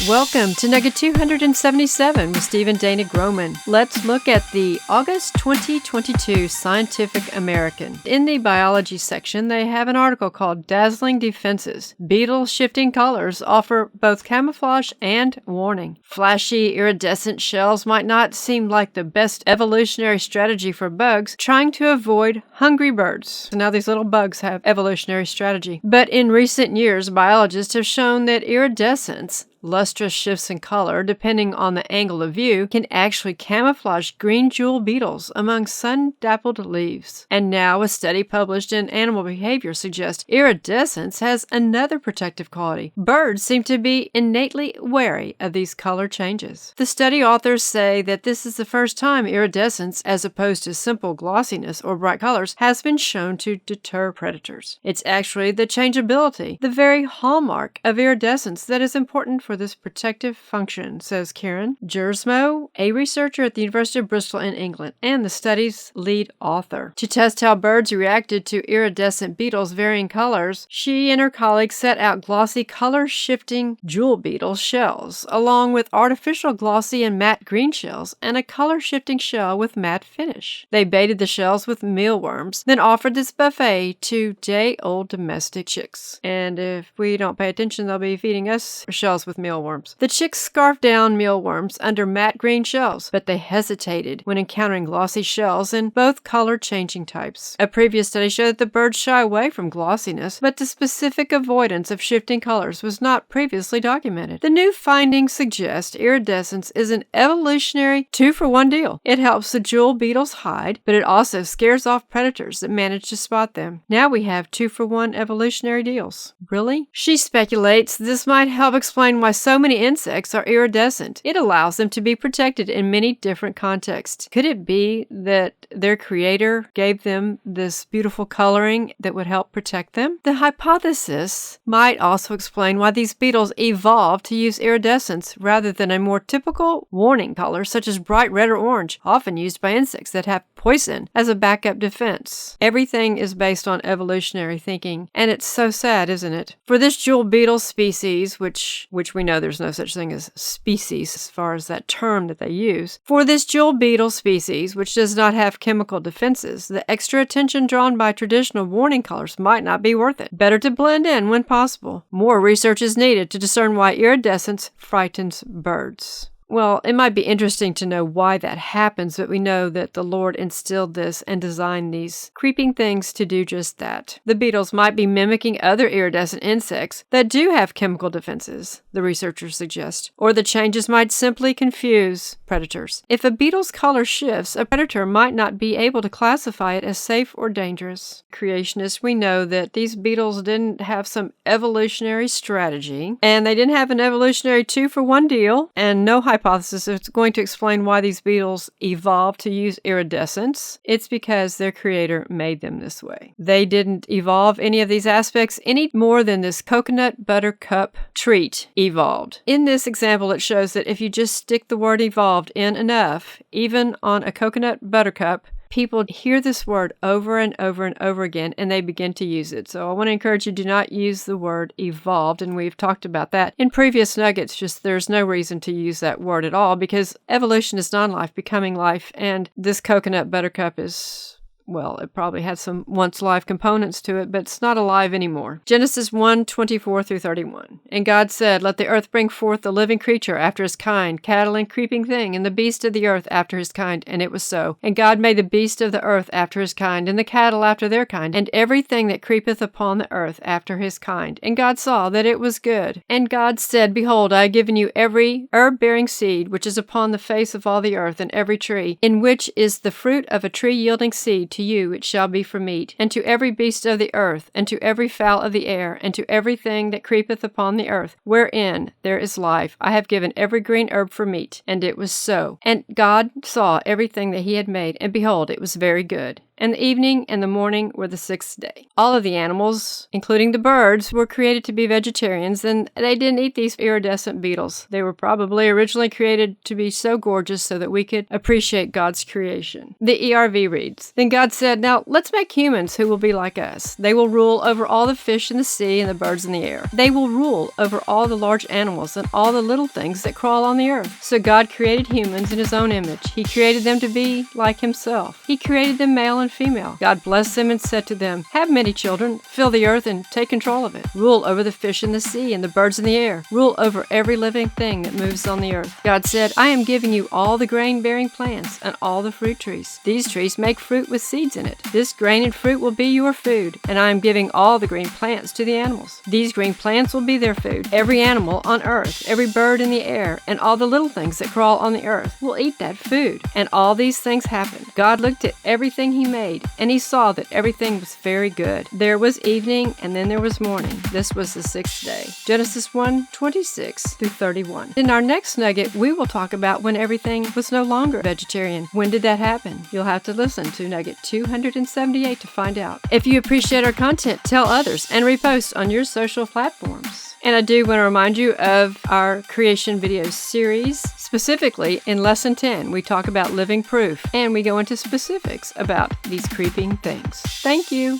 Welcome to Nugget 277 with Steve and Dana Groman. Let's look at the August 2022 Scientific American. In the biology section, they have an article called Dazzling Defenses. Beetles shifting colors offer both camouflage and warning. Flashy, iridescent shells might not seem like the best evolutionary strategy for bugs trying to avoid hungry birds. So now these little bugs have evolutionary strategy. But in recent years, biologists have shown that iridescence, lustrous shifts in color, depending on the angle of view, can actually camouflage green jewel beetles among sun-dappled leaves. And now a study published in Animal Behavior suggests iridescence has another protective quality. Birds seem to be innately wary of these color changes. The study authors say that this is the first time iridescence, as opposed to simple glossiness or bright colors, has been shown to deter predators. It's actually the changeability, the very hallmark of iridescence, that is important for this protective function, says Karen Gersmo, a researcher at the University of Bristol in England, and the study's lead author. To test how birds reacted to iridescent beetles' varying colors, she and her colleagues set out glossy color-shifting jewel beetle shells, along with artificial glossy and matte green shells, and a color-shifting shell with matte finish. They baited the shells with mealworms, then offered this buffet to day-old domestic chicks. And if we don't pay attention, they'll be feeding us shells with mealworms. The chicks scarfed down mealworms under matte green shells, but they hesitated when encountering glossy shells in both color-changing types. A previous study showed that the birds shy away from glossiness, but the specific avoidance of shifting colors was not previously documented. The new findings suggest iridescence is an evolutionary two-for-one deal. It helps the jewel beetles hide, but it also scares off predators that manage to spot them. Now we have two-for-one evolutionary deals. Really? She speculates this might help explain why so many insects are iridescent. It allows them to be protected in many different contexts. Could it be that their creator gave them this beautiful coloring that would help protect them? The hypothesis might also explain why these beetles evolved to use iridescence rather than a more typical warning color such as bright red or orange, often used by insects that have poison as a backup defense. Everything is based on evolutionary thinking, and it's so sad, isn't it? For this jewel beetle species, which we know there's no such thing as species as far as that term that they use. For this jewel beetle species, which does not have chemical defenses, the extra attention drawn by traditional warning colors might not be worth it. Better to blend in when possible. More research is needed to discern why iridescence frightens birds. Well, it might be interesting to know why that happens, but we know that the Lord instilled this and designed these creeping things to do just that. The beetles might be mimicking other iridescent insects that do have chemical defenses, the researchers suggest, or the changes might simply confuse predators. If a beetle's color shifts, a predator might not be able to classify it as safe or dangerous. Creationists, we know that these beetles didn't have some evolutionary strategy, and they didn't have an evolutionary two-for-one deal, and no hypothesis is going to explain why these beetles evolved to use iridescence. It's because their creator made them this way. They didn't evolve any of these aspects any more than this coconut buttercup treat evolved. In this example, it shows that if you just stick the word evolved in enough, even on a coconut buttercup, people hear this word over and over and over again, and they begin to use it. So I want to encourage you, do not use the word evolved, and we've talked about that in previous nuggets. Just there's no reason to use that word at all, because evolution is non-life becoming life, and this coconut buttercup is, well, it probably had some once live components to it, but it's not alive anymore. Genesis 1:24-31. And God said, "Let the earth bring forth the living creature after his kind, cattle and creeping thing, and the beast of the earth after his kind. And it was so. And God made the beast of the earth after his kind, and the cattle after their kind, and everything that creepeth upon the earth after his kind. And God saw that it was good. And God said, Behold, I have given you every herb-bearing seed which is upon the face of all the earth, and every tree, in which is the fruit of a tree yielding seed, to you it shall be for meat, and to every beast of the earth, and to every fowl of the air, and to everything that creepeth upon the earth, wherein there is life, I have given every green herb for meat. And it was so. And God saw everything that he had made, and behold, it was very good. and the evening and the morning were the sixth day. All of the animals, including the birds, were created to be vegetarians, and they didn't eat these iridescent beetles. They were probably originally created to be so gorgeous so that we could appreciate God's creation. The ERV reads, "Then God said, 'Now let's make humans who will be like us. They will rule over all the fish in the sea and the birds in the air. They will rule over all the large animals and all the little things that crawl on the earth.' So God created humans in His own image. He created them to be like Himself. He created them male and female. God blessed them and said to them, 'Have many children, fill the earth and take control of it. Rule over the fish in the sea and the birds in the air. Rule over every living thing that moves on the earth.' God said, 'I am giving you all the grain-bearing plants and all the fruit trees. These trees make fruit with seeds in it. This grain and fruit will be your food, and I am giving all the green plants to the animals. These green plants will be their food. Every animal on earth, every bird in the air, and all the little things that crawl on the earth will eat that food.' And all these things happened. God looked at everything He made, and He saw that everything was very good. There was evening, and then there was morning. This was the sixth day." Genesis 1:26-31. In our next nugget, we will talk about when everything was no longer vegetarian. When did that happen? You'll have to listen to Nugget 278 to find out. If you appreciate our content, tell others and repost on your social platforms. And I do want to remind you of our creation video series. Specifically, in Lesson 10, we talk about living proof, and we go into specifics about these creeping things. Thank you.